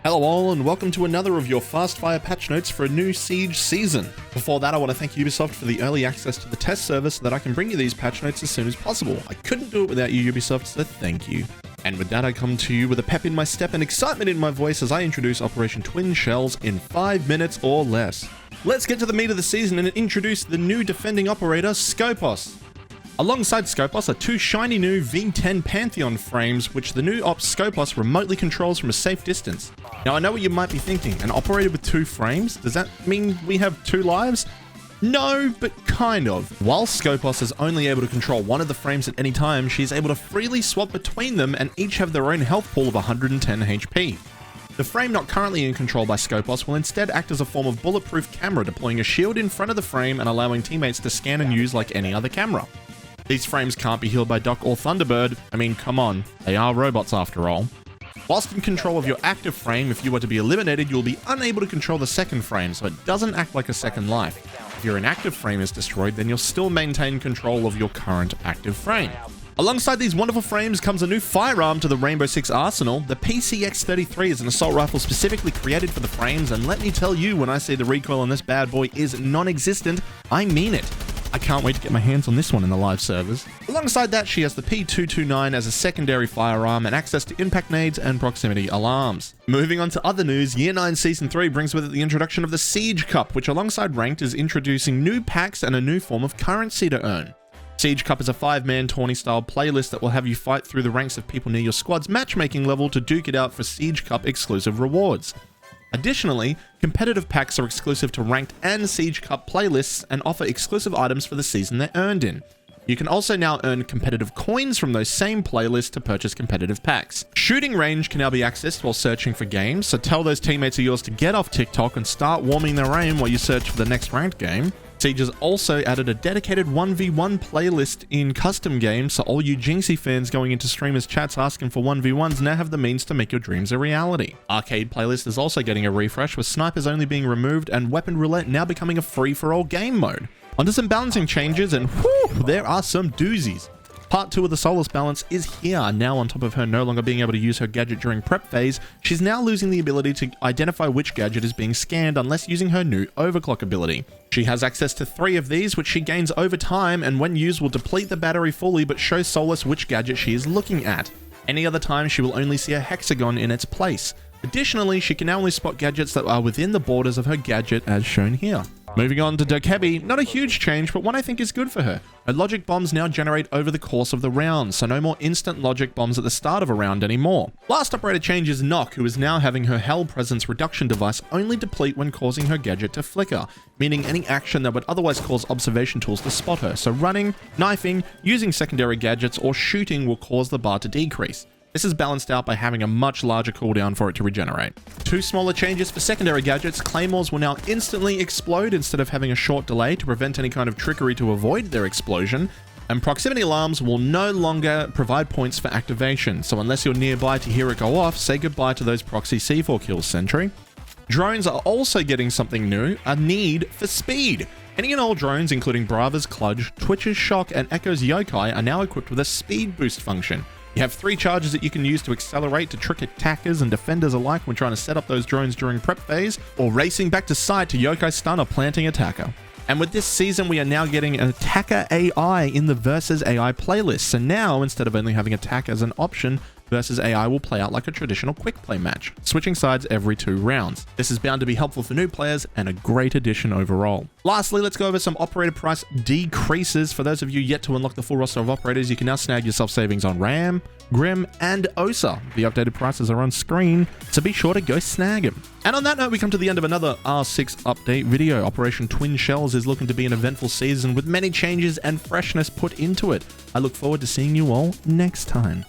Hello all and welcome to another of your Fastfire patch notes for a new Siege season. Before that, I want to thank Ubisoft for the early access to the test server so that I can bring you these patch notes as soon as possible. I couldn't do it without you, Ubisoft, so thank you. And with that, I come to you with a pep in my step and excitement in my voice as I introduce Operation Twin Shells in 5 minutes or less. Let's get to the meat of the season and introduce the new defending operator, Skopos. Alongside Skopos are two shiny new V10 Pantheon frames, which the new Ops Skopos remotely controls from a safe distance. Now, I know what you might be thinking, an operator with two frames? Does that mean we have two lives? No, but kind of. While Skopos is only able to control one of the frames at any time, she's able to freely swap between them and each have their own health pool of 110 HP. The frame not currently in control by Skopos will instead act as a form of bulletproof camera, deploying a shield in front of the frame and allowing teammates to scan and use like any other camera. These frames can't be healed by Doc or Thunderbird. I mean, come on, they are robots after all. Whilst in control of your active frame, if you were to be eliminated, you'll be unable to control the second frame, so it doesn't act like a second life. If your inactive frame is destroyed, then you'll still maintain control of your current active frame. Alongside these wonderful frames comes a new firearm to the Rainbow Six arsenal. The PCX-33 is an assault rifle specifically created for the frames, and let me tell you, when I say the recoil on this bad boy is non-existent, I mean it. I can't wait to get my hands on this one in the live servers. Alongside that, she has the P229 as a secondary firearm and access to impact nades and proximity alarms. Moving on to other news, Year 9 Season 3 brings with it the introduction of the Siege Cup, which alongside Ranked is introducing new packs and a new form of currency to earn. Siege Cup is a 5-man tourney-style playlist that will have you fight through the ranks of people near your squad's matchmaking level to duke it out for Siege Cup exclusive rewards. Additionally, competitive packs are exclusive to Ranked and Siege Cup playlists and offer exclusive items for the season they're earned in. You can also now earn competitive coins from those same playlists to purchase competitive packs. Shooting range can now be accessed while searching for games, so tell those teammates of yours to get off TikTok and start warming their aim while you search for the next ranked game. Siege has also added a dedicated 1v1 playlist in custom games, so all you Jinxie fans going into streamers' chats asking for 1v1s now have the means to make your dreams a reality. Arcade playlist is also getting a refresh, with snipers only being removed and weapon roulette now becoming a free-for-all game mode. Onto some balancing changes, and whew, there are some doozies. Part 2 of the Solus balance is here. Now, on top of her no longer being able to use her gadget during prep phase, she's now losing the ability to identify which gadget is being scanned unless using her new overclock ability. She has access to 3 of these, which she gains over time, and when used will deplete the battery fully but show Solus which gadget she is looking at. Any other time, she will only see a hexagon in its place. Additionally, she can now only spot gadgets that are within the borders of her gadget as shown here. Moving on to Dokkaebi, not a huge change, but one I think is good for her. Her logic bombs now generate over the course of the round, so no more instant logic bombs at the start of a round anymore. Last operator change is Nock, who is now having her Hell Presence reduction device only deplete when causing her gadget to flicker, meaning any action that would otherwise cause observation tools to spot her, so running, knifing, using secondary gadgets, or shooting will cause the bar to decrease. This is balanced out by having a much larger cooldown for it to regenerate. 2 smaller changes for secondary gadgets. Claymores will now instantly explode instead of having a short delay to prevent any kind of trickery to avoid their explosion. And proximity alarms will no longer provide points for activation, so unless you're nearby to hear it go off, say goodbye to those proxy C4 kills, Sentry. Drones are also getting something new, a need for speed. Any and all drones, including Brava's Clutch, Twitch's Shock, and Echo's Yokai, are now equipped with a speed boost function. You have 3 charges that you can use to accelerate to trick attackers and defenders alike when trying to set up those drones during prep phase, or racing back to site to Yokai stun a planting attacker. And with this season, we are now getting an attacker AI in the Versus AI playlist. So now, instead of only having attack as an option, Versus AI will play out like a traditional quick play match, switching sides every 2 rounds. This is bound to be helpful for new players and a great addition overall. Lastly, let's go over some operator price decreases. For those of you yet to unlock the full roster of operators, you can now snag yourself savings on Ram, Grim, and Osa. The updated prices are on screen, so be sure to go snag them. And on that note, we come to the end of another R6 update video. Operation Twin Shells is looking to be an eventful season with many changes and freshness put into it. I look forward to seeing you all next time.